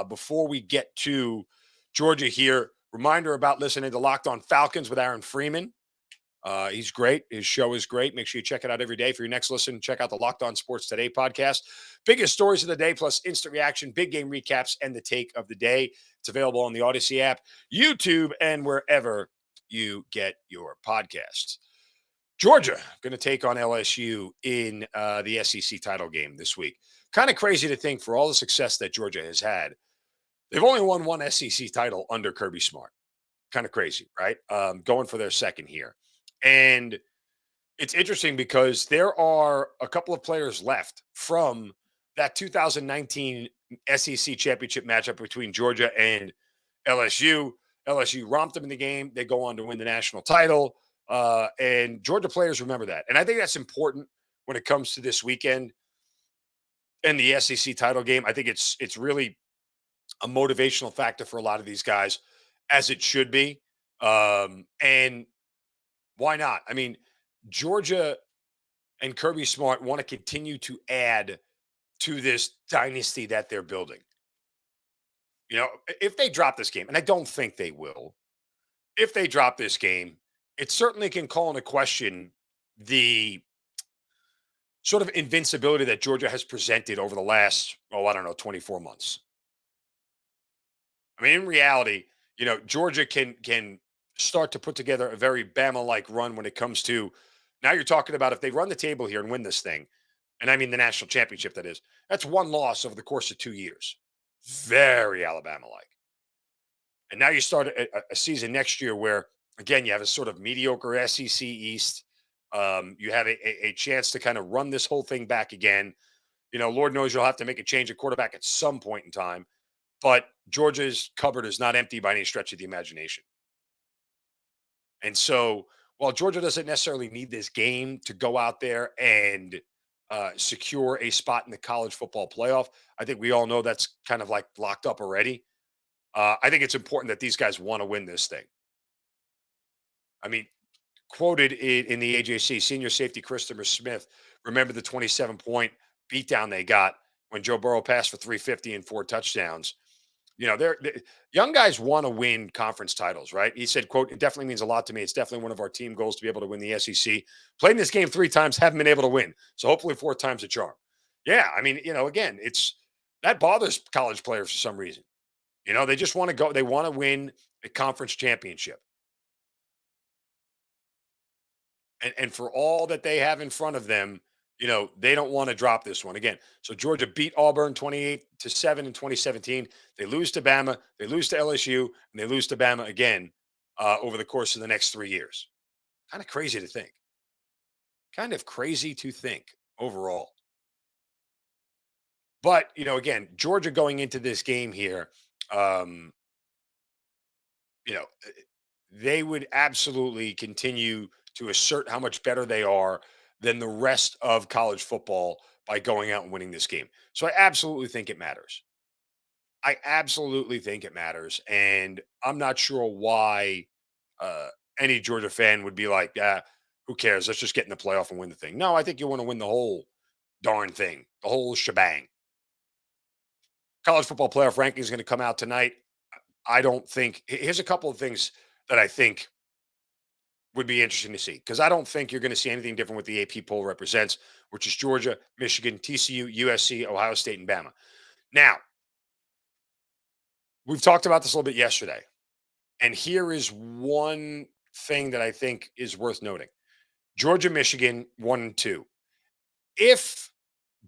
Before we get to Georgia here, reminder about listening to Locked On Falcons with Aaron Freeman. He's great. His show is great. Make sure you check it out every day. For your next listen, check out the Locked On Sports Today podcast. Biggest stories of the day, plus instant reaction, big game recaps, and the take of the day. It's available on the Odyssey app, YouTube, and wherever you get your podcasts. Georgia going to take on LSU in the SEC title game this week. Kind of crazy to think, for all the success that Georgia has had, they've only won one SEC title under Kirby Smart. Kind of crazy, right? Going for their second here. And it's interesting because there are a couple of players left from that 2019 SEC championship matchup between Georgia and LSU. LSU romped them in the game. They go on to win the national title. And Georgia players remember that. And I think that's important when it comes to this weekend and the SEC title game. I think it's really a motivational factor for a lot of these guys, as it should be. And why not? I mean, Georgia and Kirby Smart want to continue to add to this dynasty that they're building. You know, if they drop this game, and I don't think they will, if they drop this game, it certainly can call into question the sort of invincibility that Georgia has presented over the last, 24 months. I mean, in reality, Georgia can start to put together a very Bama-like run when it comes to, now you're talking about if they run the table here and win this thing, and I mean the national championship, that is, that's one loss over the course of 2 years. Very Alabama-like. And now you start a season next year where, again, you have a sort of mediocre SEC East. You have a chance to kind of run this whole thing back again. Lord knows you'll have to make a change at quarterback at some point in time. But Georgia's cupboard is not empty by any stretch of the imagination. And so while Georgia doesn't necessarily need this game to go out there and secure a spot in the college football playoff, I think we all know that's kind of like locked up already. I think it's important that these guys want to win this thing. I mean, quoted in the AJC, senior safety Christopher Smith, remember the 27-point beatdown they got when Joe Burrow passed for 350 and 4 touchdowns. They're young guys want to win conference titles, right? He said, quote, "It definitely means a lot to me. It's definitely one of our team goals to be able to win the SEC. Played in this game 3 times, haven't been able to win. So hopefully 4 times a charm." Yeah, I mean, again, that bothers college players for some reason. They just want to go. They want to win a conference championship. And for all that they have in front of them, they don't want to drop this one again. So Georgia beat Auburn 28-7 in 2017. They lose to Bama, they lose to LSU, and they lose to Bama again over the course of the next 3 years. Kind of crazy to think. Kind of crazy to think overall. But, again, Georgia going into this game here, you know, they would absolutely continue to assert how much better they are than the rest of college football by going out and winning this game. So I absolutely think it matters. I absolutely think it matters. And I'm not sure why any Georgia fan would be like, who cares? Let's just get in the playoff and win the thing. No, I think you want to win the whole darn thing, the whole shebang. College football playoff ranking is going to come out tonight. I don't think, here's a couple of things that I think would be interesting to see, because I don't think you're going to see anything different what the AP poll represents, which is Georgia, Michigan, TCU, USC, Ohio State, and Bama. Now, we've talked about this a little bit yesterday, and here is one thing that I think is worth noting. Georgia, Michigan, 1 and 2. If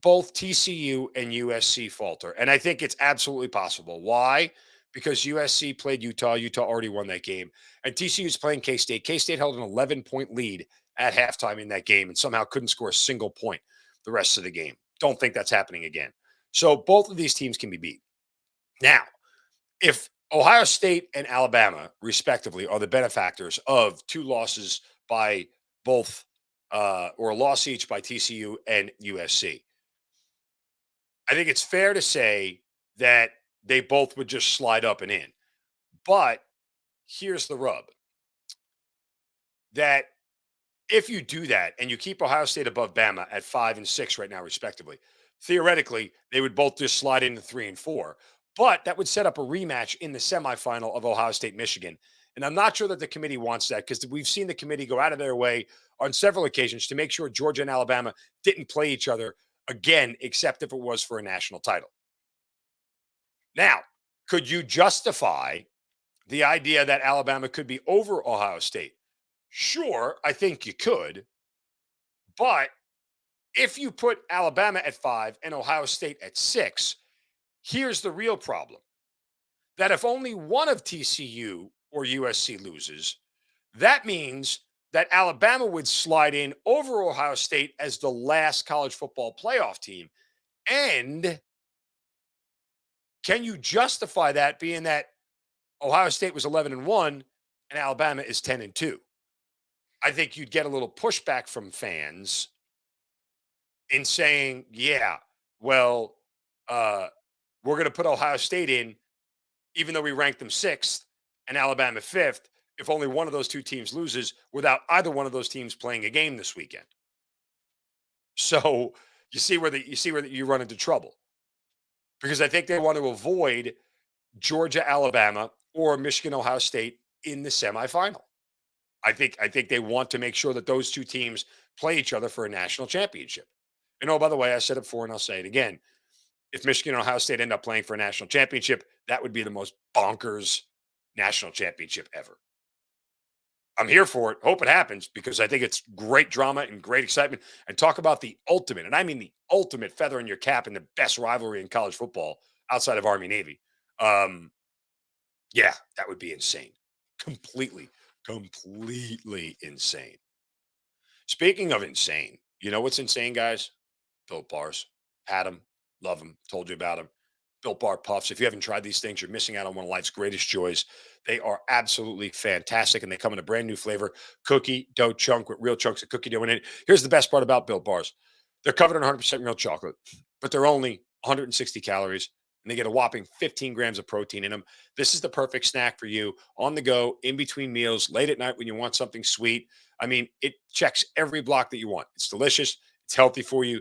both TCU and USC falter, and I think it's absolutely possible. Why? Because USC played Utah. Utah already won that game. And TCU is playing K-State. K-State held an 11-point lead at halftime in that game and somehow couldn't score a single point the rest of the game. Don't think that's happening again. So both of these teams can be beat. Now, if Ohio State and Alabama, respectively, are the benefactors of 2 losses by both or a loss each by TCU and USC, I think it's fair to say that they both would just slide up and in. But here's the rub. That if you do that and you keep Ohio State above Bama at 5 and 6 right now, respectively, theoretically, they would both just slide into 3 and 4. But that would set up a rematch in the semifinal of Ohio State, Michigan. And I'm not sure that the committee wants that because we've seen the committee go out of their way on several occasions to make sure Georgia and Alabama didn't play each other again, except if it was for a national title. Now, could you justify the idea that Alabama could be over Ohio State? Sure, I think you could. But if you put Alabama at 5 and Ohio State at 6, here's the real problem that if only one of TCU or USC loses, that means that Alabama would slide in over Ohio State as the last college football playoff team. And can you justify that being that Ohio State was 11-1 and Alabama is 10-2? I think you'd get a little pushback from fans in saying, yeah, well, uh, we're going to put Ohio State in, even though we ranked them 6th and Alabama 5th, if only one of those two teams loses without either one of those teams playing a game this weekend. So you see where you run into trouble because I think they want to avoid Georgia, Alabama, or Michigan, Ohio State in the semifinal. I think they want to make sure that those two teams play each other for a national championship. And oh, by the way, I said it before and I'll say it again. If Michigan and Ohio State end up playing for a national championship, that would be the most bonkers national championship ever. I'm here for it. Hope it happens because I think it's great drama and great excitement. And talk about the ultimate, and I mean the ultimate feather in your cap and the best rivalry in college football outside of Army Navy. Um, yeah, that would be insane. Completely insane. Speaking of insane, you know what's insane, guys? Built bars. Had them, love them, told you about them. Built Bar Puffs. If you haven't tried these things, you're missing out on one of life's greatest joys. They are absolutely fantastic, and they come in a brand new flavor: cookie dough chunk with real chunks of cookie dough in it. Here's the best part about Built Bars: they're covered in 100% real chocolate, but they're only 160 calories, and they get a whopping 15 grams of protein in them. This is the perfect snack for you on the go, in between meals, late at night when you want something sweet. I mean, it checks every block that you want. It's delicious. It's healthy for you.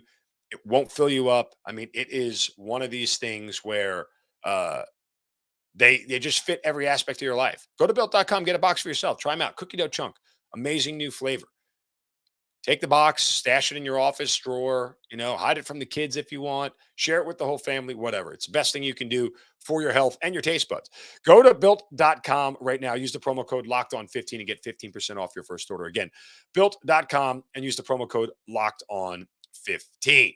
It won't fill you up. I mean, it is one of these things where uh, they just fit every aspect of your life. Go to built.com, get a box for yourself. Try them out. Cookie dough chunk, amazing new flavor. Take the box, stash it in your office drawer, hide it from the kids if you want, share it with the whole family, whatever. It's the best thing you can do for your health and your taste buds. Go to built.com right now. Use the promo code locked on 15 and get 15% off your first order. Again, built.com and use the promo code locked on 15.